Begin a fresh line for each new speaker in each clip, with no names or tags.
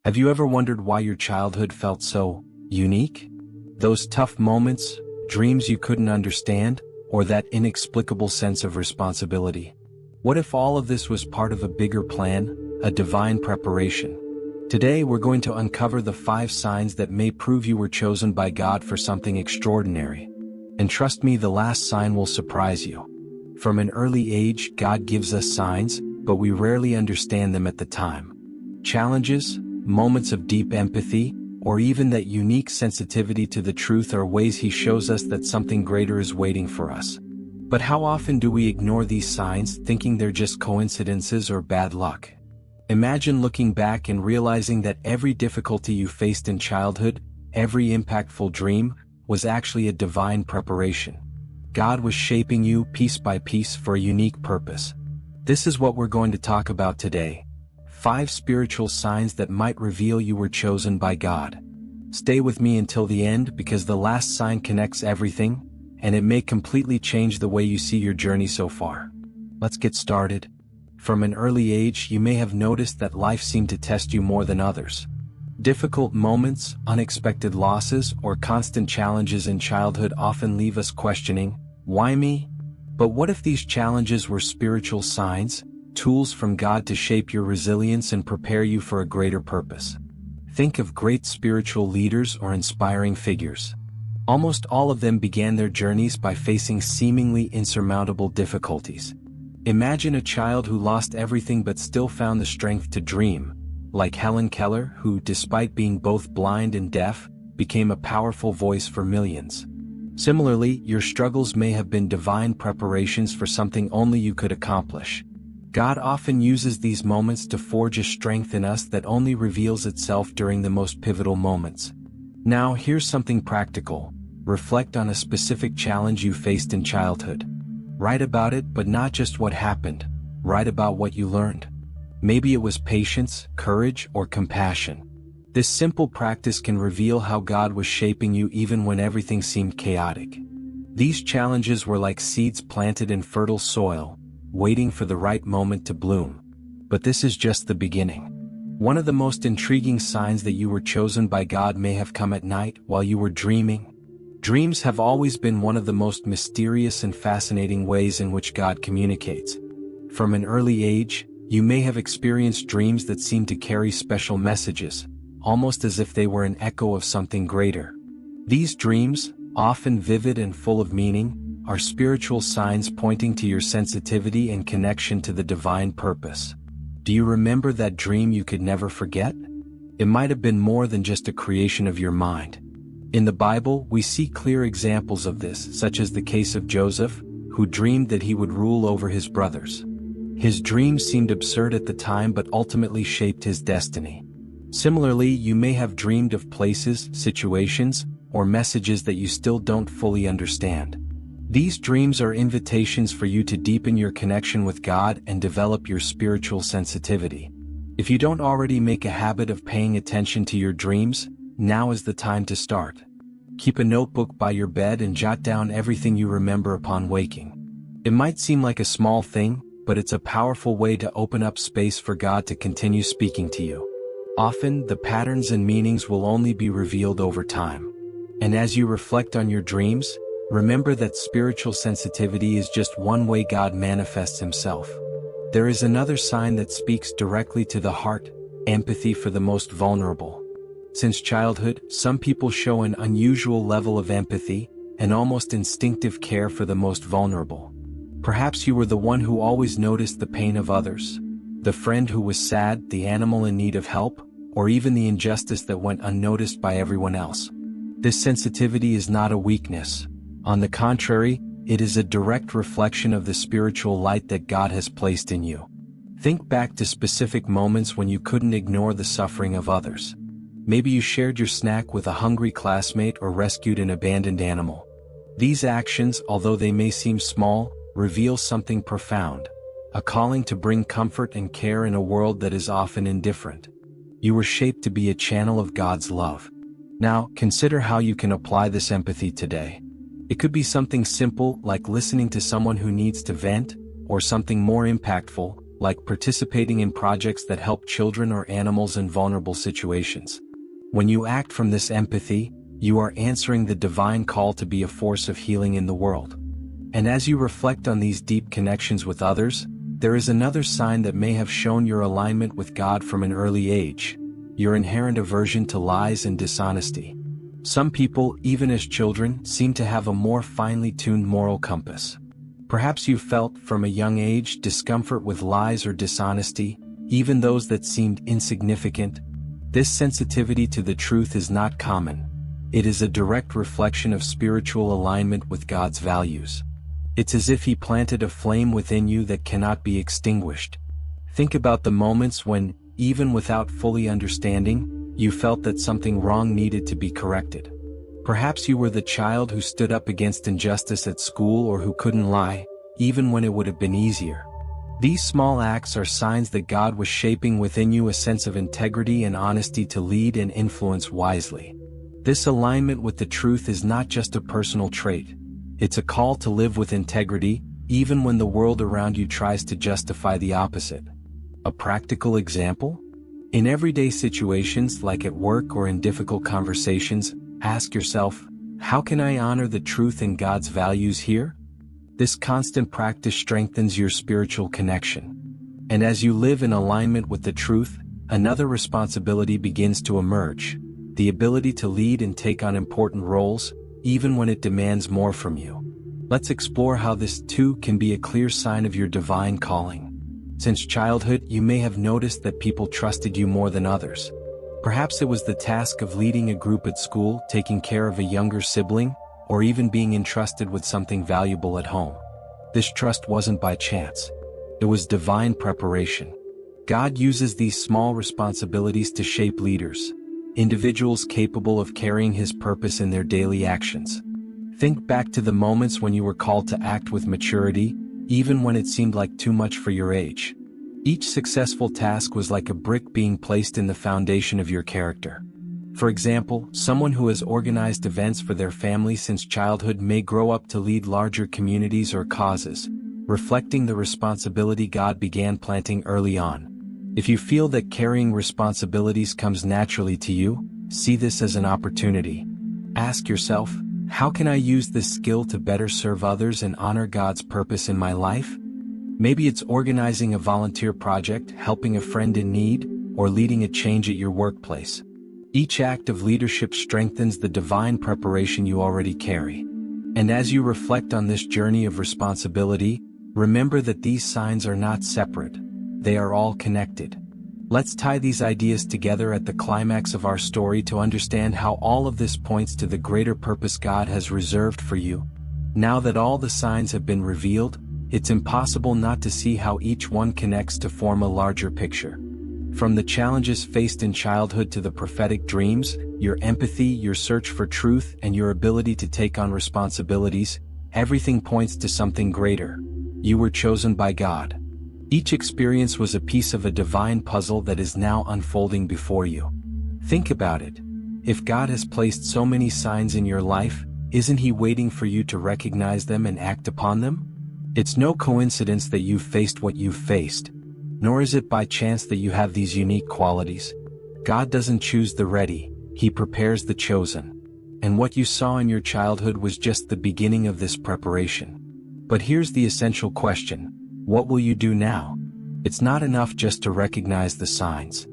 Have you ever wondered why your childhood felt so unique? Those tough moments, dreams you couldn't understand, or that inexplicable sense of responsibility? What if all of this was part of a bigger plan, a divine preparation? Today we're going to uncover the 5 signs that may prove you were chosen by God for something extraordinary. And trust me, the last sign will surprise you. From an early age, God gives us signs, but we rarely understand them at the time. Challenges, moments of deep empathy, or even that unique sensitivity to the truth are ways He shows us that something greater is waiting for us. But how often do we ignore these signs, thinking they're just coincidences or bad luck? Imagine looking back and realizing that every difficulty you faced in childhood, every impactful dream, was actually a divine preparation. God was shaping you piece by piece for a unique purpose. This is what we're going to talk about today. 5 spiritual signs that might reveal you were chosen by God. Stay with me until the end because the last sign connects everything, and it may completely change the way you see your journey so far. Let's get started. From an early age, you may have noticed that life seemed to test you more than others. Difficult moments, unexpected losses, or constant challenges in childhood often leave us questioning, why me? But what if these challenges were spiritual signs, tools from God to shape your resilience and prepare you for a greater purpose? Think of great spiritual leaders or inspiring figures. Almost all of them began their journeys by facing seemingly insurmountable difficulties. Imagine a child who lost everything but still found the strength to dream, like Helen Keller, who, despite being both blind and deaf, became a powerful voice for millions. Similarly, your struggles may have been divine preparations for something only you could accomplish. God often uses these moments to forge a strength in us that only reveals itself during the most pivotal moments. Now, here's something practical. Reflect on a specific challenge you faced in childhood. Write about it, but not just what happened. Write about what you learned. Maybe it was patience, courage, or compassion. This simple practice can reveal how God was shaping you even when everything seemed chaotic. These challenges were like seeds planted in fertile soil, waiting for the right moment to bloom. But this is just the beginning. One of the most intriguing signs that you were chosen by God may have come at night while you were dreaming. Dreams have always been one of the most mysterious and fascinating ways in which God communicates. From an early age, you may have experienced dreams that seem to carry special messages, almost as if they were an echo of something greater. These dreams, often vivid and full of meaning, are spiritual signs pointing to your sensitivity and connection to the divine purpose. Do you remember that dream you could never forget? It might have been more than just a creation of your mind. In the Bible, we see clear examples of this, such as the case of Joseph, who dreamed that he would rule over his brothers. His dream seemed absurd at the time but ultimately shaped his destiny. Similarly, you may have dreamed of places, situations, or messages that you still don't fully understand. These dreams are invitations for you to deepen your connection with God and develop your spiritual sensitivity. If you don't already make a habit of paying attention to your dreams, now is the time to start. Keep a notebook by your bed and jot down everything you remember upon waking. It might seem like a small thing, but it's a powerful way to open up space for God to continue speaking to you. Often, the patterns and meanings will only be revealed over time. And as you reflect on your dreams, remember that spiritual sensitivity is just one way God manifests Himself. There is another sign that speaks directly to the heart: empathy for the most vulnerable. Since childhood, some people show an unusual level of empathy, an almost instinctive care for the most vulnerable. Perhaps you were the one who always noticed the pain of others, the friend who was sad, the animal in need of help, or even the injustice that went unnoticed by everyone else. This sensitivity is not a weakness. On the contrary, it is a direct reflection of the spiritual light that God has placed in you. Think back to specific moments when you couldn't ignore the suffering of others. Maybe you shared your snack with a hungry classmate or rescued an abandoned animal. These actions, although they may seem small, reveal something profound: a calling to bring comfort and care in a world that is often indifferent. You were shaped to be a channel of God's love. Now, consider how you can apply this empathy today. It could be something simple like listening to someone who needs to vent, or something more impactful, like participating in projects that help children or animals in vulnerable situations. When you act from this empathy, you are answering the divine call to be a force of healing in the world. And as you reflect on these deep connections with others, there is another sign that may have shown your alignment with God from an early age: your inherent aversion to lies and dishonesty. Some people, even as children, seem to have a more finely tuned moral compass. Perhaps you felt, from a young age, discomfort with lies or dishonesty, even those that seemed insignificant. This sensitivity to the truth is not common. It is a direct reflection of spiritual alignment with God's values. It's as if He planted a flame within you that cannot be extinguished. Think about the moments when, even without fully understanding, you felt that something wrong needed to be corrected. Perhaps you were the child who stood up against injustice at school, or who couldn't lie, even when it would have been easier. These small acts are signs that God was shaping within you a sense of integrity and honesty to lead and influence wisely. This alignment with the truth is not just a personal trait. It's a call to live with integrity, even when the world around you tries to justify the opposite. A practical example? In everyday situations like at work or in difficult conversations, ask yourself, how can I honor the truth and God's values here? This constant practice strengthens your spiritual connection. And as you live in alignment with the truth, another responsibility begins to emerge: the ability to lead and take on important roles, even when it demands more from you. Let's explore how this too can be a clear sign of your divine calling. Since childhood, you may have noticed that people trusted you more than others. Perhaps it was the task of leading a group at school, taking care of a younger sibling, or even being entrusted with something valuable at home. This trust wasn't by chance. It was divine preparation. God uses these small responsibilities to shape leaders, individuals capable of carrying His purpose in their daily actions. Think back to the moments when you were called to act with maturity, even when it seemed like too much for your age. Each successful task was like a brick being placed in the foundation of your character. For example, someone who has organized events for their family since childhood may grow up to lead larger communities or causes, reflecting the responsibility God began planting early on. If you feel that carrying responsibilities comes naturally to you, see this as an opportunity. Ask yourself, how can I use this skill to better serve others and honor God's purpose in my life? Maybe it's organizing a volunteer project, helping a friend in need, or leading a change at your workplace. Each act of leadership strengthens the divine preparation you already carry. And as you reflect on this journey of responsibility, remember that these signs are not separate. They are all connected. Let's tie these ideas together at the climax of our story to understand how all of this points to the greater purpose God has reserved for you. Now that all the signs have been revealed, it's impossible not to see how each one connects to form a larger picture. From the challenges faced in childhood to the prophetic dreams, your empathy, your search for truth, and your ability to take on responsibilities, everything points to something greater. You were chosen by God. Each experience was a piece of a divine puzzle that is now unfolding before you. Think about it. If God has placed so many signs in your life, isn't He waiting for you to recognize them and act upon them? It's no coincidence that you've faced what you've faced, nor is it by chance that you have these unique qualities. God doesn't choose the ready, He prepares the chosen. And what you saw in your childhood was just the beginning of this preparation. But here's the essential question: what will you do now? It's not enough just to recognize the signs.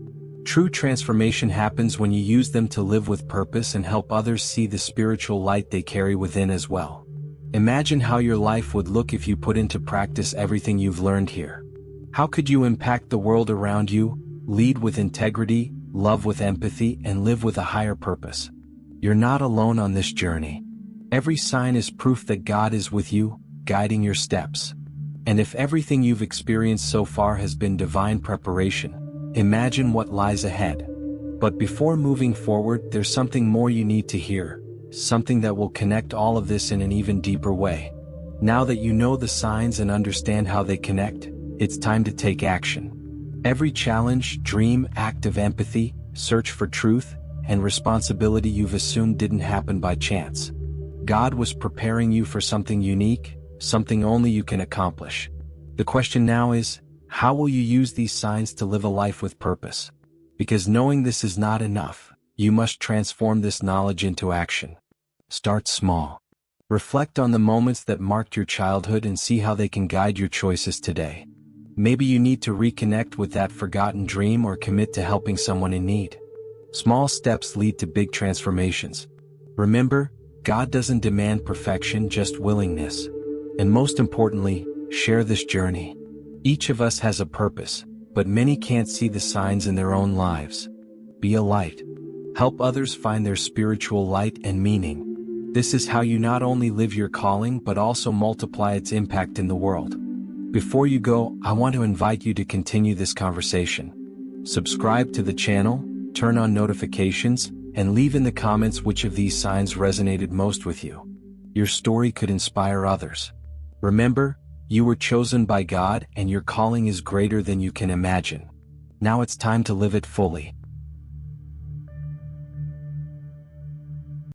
True transformation happens when you use them to live with purpose and help others see the spiritual light they carry within as well. Imagine how your life would look if you put into practice everything you've learned here. How could you impact the world around you, lead with integrity, love with empathy, and live with a higher purpose? You're not alone on this journey. Every sign is proof that God is with you, guiding your steps. And if everything you've experienced so far has been divine preparation, imagine what lies ahead. But before moving forward, there's something more you need to hear, something that will connect all of this in an even deeper way. Now that you know the signs and understand how they connect, it's time to take action. Every challenge, dream, act of empathy, search for truth, and responsibility you've assumed didn't happen by chance. God was preparing you for something unique, something only you can accomplish. The question now is, How will you use these signs to live a life with purpose? Because knowing this is not enough, you must transform this knowledge into action. Start small. Reflect on the moments that marked your childhood and see how they can guide your choices today. Maybe you need to reconnect with that forgotten dream or commit to helping someone in need. Small steps lead to big transformations. Remember, God doesn't demand perfection, just willingness. And most importantly, share this journey. Each of us has a purpose, but many can't see the signs in their own lives. Be a light. Help others find their spiritual light and meaning. This is how you not only live your calling but also multiply its impact in the world. Before you go, I want to invite you to continue this conversation. Subscribe to the channel, turn on notifications, and leave in the comments which of these signs resonated most with you. Your story could inspire others. Remember, you were chosen by God and your calling is greater than you can imagine. Now it's time to live it fully.